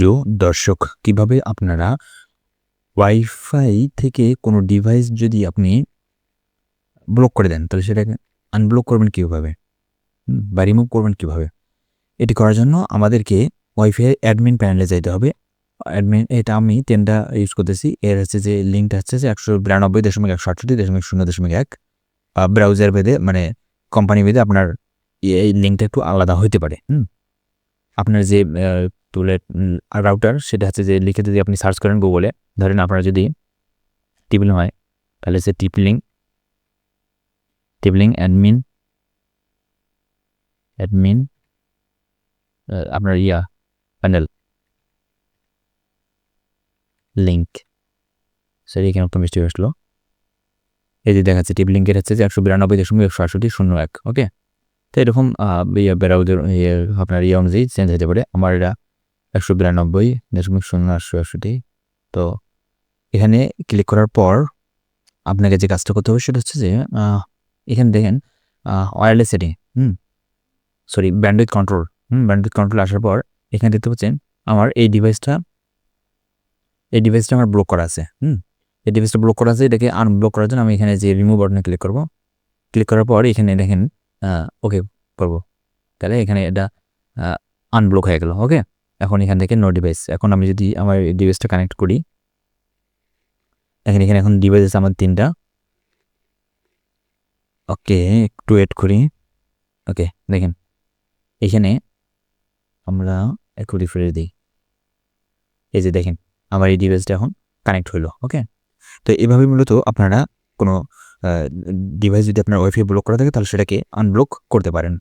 প্রিয় দর্শক, কিভাবে আপনারা ওয়াইফাই থেকে কোনো ডিভাইস যদি আপনি ব্লক করে দেন, তাহলে সেটাকে আনব্লক করবেন কীভাবে? বা রিমুভ করবেন কীভাবে? এটি করার জন্য আমাদেরকে ওয়াইফাই অ্যাডমিন প্যানেলে যাইতে হবে। এটা আমি 10টা ইউজ করতেছি। এর হচ্ছে যে লিঙ্কটা হচ্ছে যে 192.168.0.1 ব্রাউজার ভেদে মানে কোম্পানি ভেদে আপনার এই লিঙ্কটা একটু আলাদা হইতে পারে। আপনার যে রাউটার সেটা হচ্ছে যে লিখে যদি আপনি সার্চ করেন গুগলে, ধরেন আপনারা যদি টিপলিং হয় তাহলে হচ্ছে টিপলিং অ্যাডমিন আপনার প্যানেল লিঙ্ক সেটা এখানে একটা মিষ্টি আসলো। এই যে দেখাচ্ছে টিপলিঙ্কের হচ্ছে যে 192.168.01। ওকে, তো এরকম ব্রাউজার আপনার অনুযায়ী চেঞ্জ হতে পারে। আমার এটা 192.0.168। তো এখানে ক্লিক করার পর আপনাকে যে কাজটা করতে হবে সেটা হচ্ছে যে এখানে দেখেন wireless setting, bandwidth control. Bandwidth control আসার পর এখানে দেখতে পাচ্ছেন আমার এই ডিভাইসটা আমার ব্লক করা আছে। এই ডিভাইসটা ব্লক করা আছে, এটাকে আনব্লক করার জন্য আমি এখানে যে রিমুভ বাটনে ক্লিক করব। ক্লিক করার পর এখানে দেখেন ওকে করব, তাহলে এখানে এটা আনব্লক হয়ে গেল। ওকে, এখন এখান থেকে নো ডিভাইস। এখন আমি যদি আমার এই ডিভাইসটা কানেক্ট করি, এখানে এখন ডিভাইস আছে আমার 3টা। ওকে, একটু ওয়েট করি। ওকে, দেখেন এখানে আমরা একটু রিফ্রেশ দিই। এই যে দেখেন আমার এই ডিভাইসটা এখন কানেক্ট হলো। ওকে, তো এভাবে মূলত আপনারা কোনো ডিভাইস যদি আপনার ওয়াইফাই ব্লক করা থাকে তাহলে সেটাকে আনব্লক করতে পারেন।